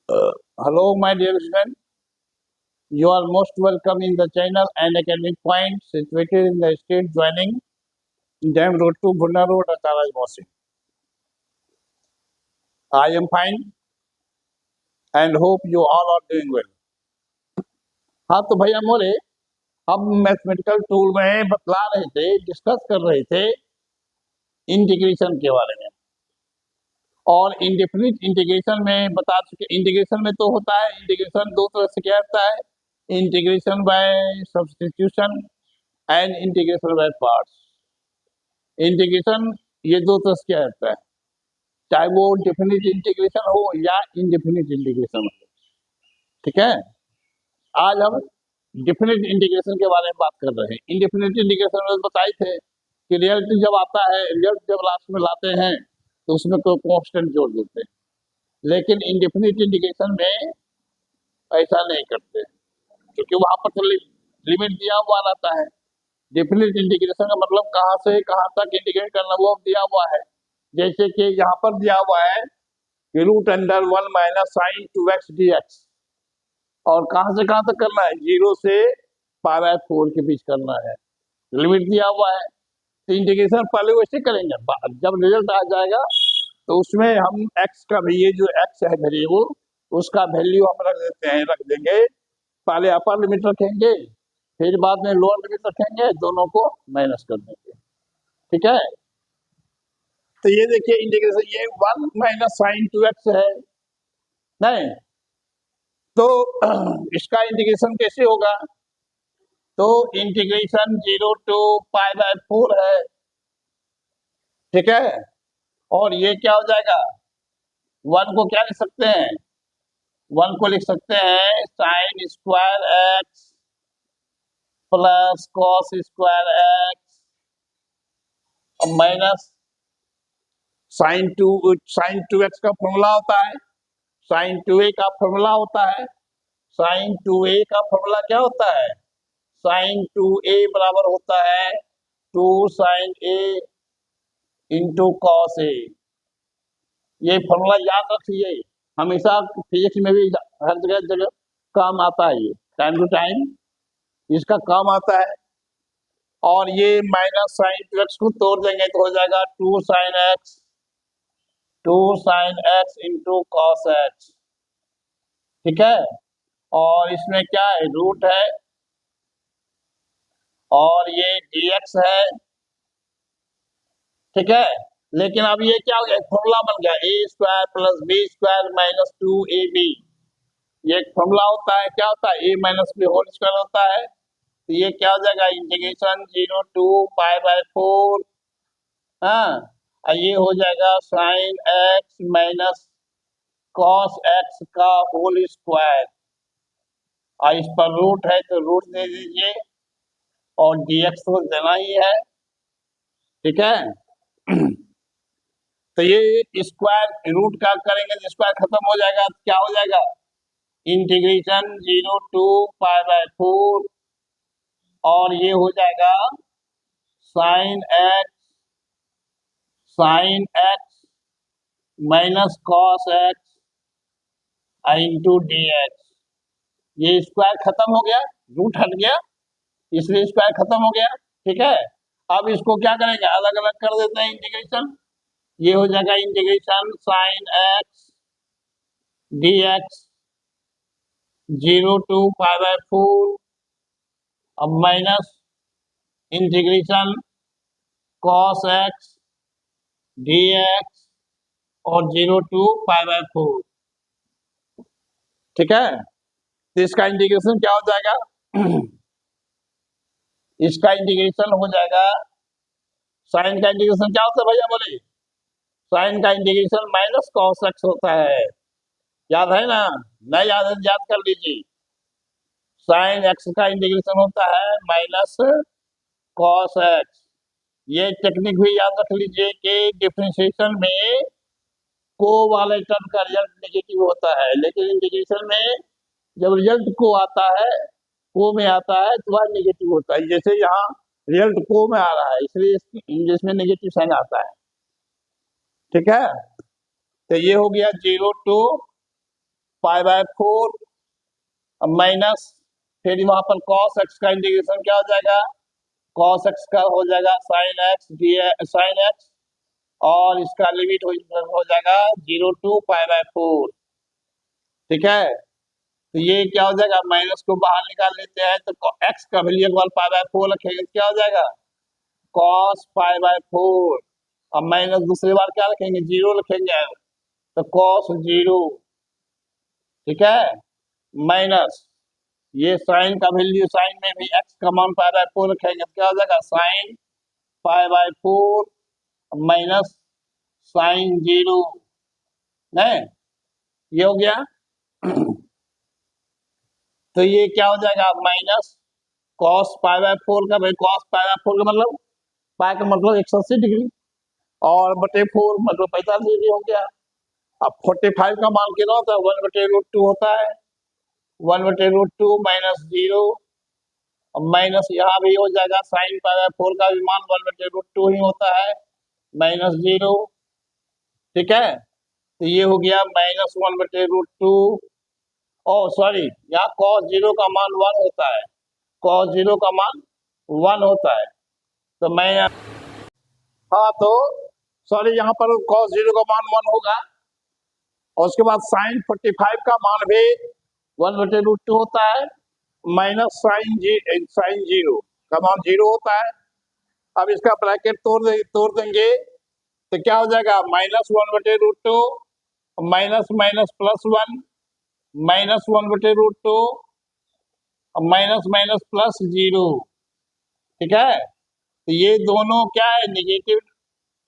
Hello, my dear student. You are most welcome in the channel and academic point situated in the street joining Dam Road to Bhunna Road, Ataraj Mosi. I am fine and hope you all are doing well. हाँ तो भैया मोरे हम mathematical tool में बतला रहे थे, discuss कर रहे थे इंटीग्रेशन के बारे में। और इंडेफिनिट इंटीग्रेशन में बता चुके, इंटीग्रेशन में तो होता है, इंटीग्रेशन दो तरह से किया जाता है, integration by substitution and integration by parts. Integration ये दो तरह से किया जाता है, चाहे वो डेफिनिट इंटीग्रेशन हो या इनडेफिनिट इंटीग्रेशन हो। ठीक है, आज हम डेफिनिट इंटीग्रेशन के बारे में बात कर रहे हैं। इनडेफिनिट इंटीग्रेशन में बताए थे कि रिजल्ट जब आता है, रिजल्ट जब लास्ट में लाते हैं तो उसमें कोई कांस्टेंट जोड़ देते हैं, लेकिन इनडेफिनिट इंटीग्रेशन में ऐसा नहीं करते क्योंकि वहां पर तो लिमिट दिया हुआ रहता है। डेफिनिट इंटीग्रेशन का मतलब कहाँ से कहाँ तक इंटीग्रेट करना वो दिया हुआ है। जैसे कि यहाँ पर दिया हुआ है कि root under 1 minus sine 2x dx, और कहाँ से कहाँ तक करना है, 0 से π/4 के बीच करना है। लिमिट दिया हुआ है तो इंटीग्रेशन पहले वैसे करेंगे, जब रिजल्ट आ जाएगा तो उसमें हम x का भी, ये जो x है वेरिएबल, उसका वैल्यू हम रख देते हैं, रख देंगे। पहले अपर लिमिट रखेंगे, फिर बाद में लोअर लिमिट रखेंगे, दोनों को माइनस कर देंगे। ठीक है, तो ये देखिए इंटीग्रेशन, ये 1 माइनस साइन 2x है नहीं, तो इसका इंटीग्रेशन कैसे होगा, तो इंटीग्रेशन 0 to π/4 है। ठीक है, और ये क्या हो जाएगा, 1 को क्या लिख सकते हैं, 1 को लिख सकते हैं sine square x plus cos square x minus sine 2x का फॉर्मूला होता है, साइन 2a का फॉर्मूला होता है, साइन 2a का फॉर्मूला क्या होता है, साइन 2a बराबर होता है 2 sine a into cos a। ये फॉर्मूला याद रखिए, हमेशा फिजिक्स में भी हर जगह जगह काम आता है, ये टाइम टू टाइम इसका काम आता है। और ये माइनस साइन 2x को तोड़ देंगे तो हो जाएगा 2 sine x into cos x। ठीक है, और इसमें क्या है, रूट है और ये dx है। ठीक है, लेकिन अब ये क्या हो गया, फॉर्मूला बन गया a square plus b square minus 2ab। ये एक फॉर्मूला होता है, क्या होता है, a minus b whole square होता है। तो ये क्या हो जाएगा, इंटीग्रेशन 0 to π/4, हाँ, और ये हो जाएगा sine x minus cos x का होल स्क्वायर, और इस पर रूट है तो रूट दे दीजिए, और dx तो देना ही है। ठीक है, तो ये स्क्वायर रूट का करेंगे तो स्क्वायर खत्म हो जाएगा, तो क्या हो जाएगा, इंटीग्रेशन 0 to π/4, और ये हो जाएगा sine x minus cos x into dx। ये स्क्वायर खत्म हो गया, रूट हट गया, इसलिए स्क्वायर खत्म हो गया। ठीक है, अब इसको क्या करेंगे, अलग अलग कर देते हैं इंटीग्रेशन। ये हो जाएगा integration sine x dx 0 to π/4, अब minus integration cos x dx और 0 to π/4। ठीक है, तो इसका इंटीग्रेशन क्या हो जाएगा, इसका इंटीग्रेशन हो जाएगा, साइन का इंटीग्रेशन क्या होता है भैया बोले, साइन का इंटीग्रेशन माइनस कॉस x होता है, याद है ना, नहीं याद है याद कर लीजिए। साइन x का इंटीग्रेशन होता है माइनस कॉस x। ये टेक्निक भी याद रख लीजिए कि डिफरेंशिएशन में को वाले टर्म का रिजल्ट नेगेटिव होता है, लेकिन इंटीग्रेशन में जब रिजल्ट को आता है, को में आता है तो वह नेगेटिव होता है। जैसे यहाँ रिजल्ट को में आ रहा है, इसलिए इंग्लिश में नेगेटिव साइन आता है। ठीक है, तो ये हो गया 0 to पाई बाय 4 माइनस, फिर वहां पर cos x का इंटीग्रेशन क्या हो जाएगा, cos x का हो जाएगा sin x sin x, और इसका लिमिट हो जाएगा 0 टू पाई बाय 4। ठीक है, तो ये क्या हो जाएगा, माइनस को बाहर निकाल लेते हैं तो x का वैल्यू एक बार पाई बाय 4 रखेंगे तो क्या हो जाएगा, cos पाई बाय 4। अब माइनस दूसरी बार क्या रखेंगे, 0 रखेंगे तो cos 0। ठीक है, माइनस ये साइन का वैल्यू, साइन में भी x का मान पाई बाय 4 रखेंगे तो क्या हो जाएगा, sine pi by 4 minus sine 0। नहीं, ये हो गया। तो ये क्या हो जाएगा, माइनस cos पाई बाय 4 का, भाई cos पाई बाय 4 का मतलब, पाई का मतलब 180 डिग्री, और बटे 4 मतलब 45 डिग्री हो गया। अब 45 का मान कितना होता है, 1/√2 होता है, 1/√2 माइनस 0, माइनस यहाँ भी हो जाएगा, साइन पाई बाय 4 का भी मान 1/√2 ही होता है, माइनस 0। ठीक है, तो ये हो गया माइनस 1/√2। ओ सॉरी, यहाँ cos 0 का मान 1 होता है, cos 0 का मान 1 होता है, तो मैं, हाँ तो सॉरी, यहाँ पर cos 0 का मान 1 होगा, और उसके बाद साइन 45 का मान भी 1/√2 होता है, माइनस साइन 0 का मान 0 होता है। अब इसका ब्रैकेट तोड़ देंगे तो क्या हो जाएगा, minus 1/√2 minus minus plus 1 minus 1/√2 minus minus plus 0। ठीक है, तो ये दोनों क्या है, निगेटिव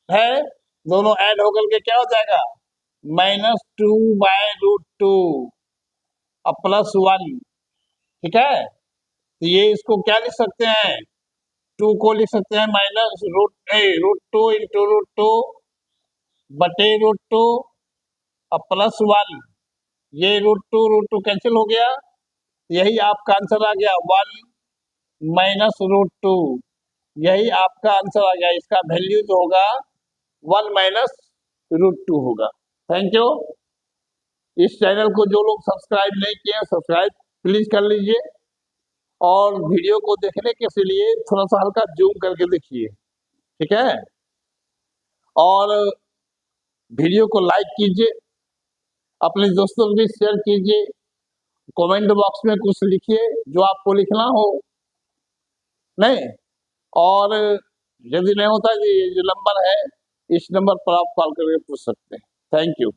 है, दोनों ऐड होकर के क्या हो जाएगा, -2/√2 अब प्लस 1। ठीक है, तो ये इसको क्या लिख सकते हैं, 2 को लिख सकते हैं -√2 इंटू √2 बटे √2 अब प्लस 1, ये √2 कैंसिल हो गया, यही आपका आंसर आ गया 1 माइनस √2, यही आपका आंसर आ गया, इसका वैल्यू जो होगा 1 माइनस √2 होगा। Thank you. इस चैनल को जो लोग सब्सक्राइब नहीं किए सब्सक्राइब प्लीज कर लीजिए, और वीडियो को देखने के लिए थोड़ा सा हल्का जूम करके देखिए। ठीक है, और वीडियो को लाइक कीजिए, अपने दोस्तों को भी शेयर कीजिए, कमेंट बॉक्स में कुछ लिखिए जो आपको लिखना हो, नहीं, और यदि नहीं होता, ये जो नंबर है इस नंबर पर आप कॉल करके पूछ सकते हैं। Thank you.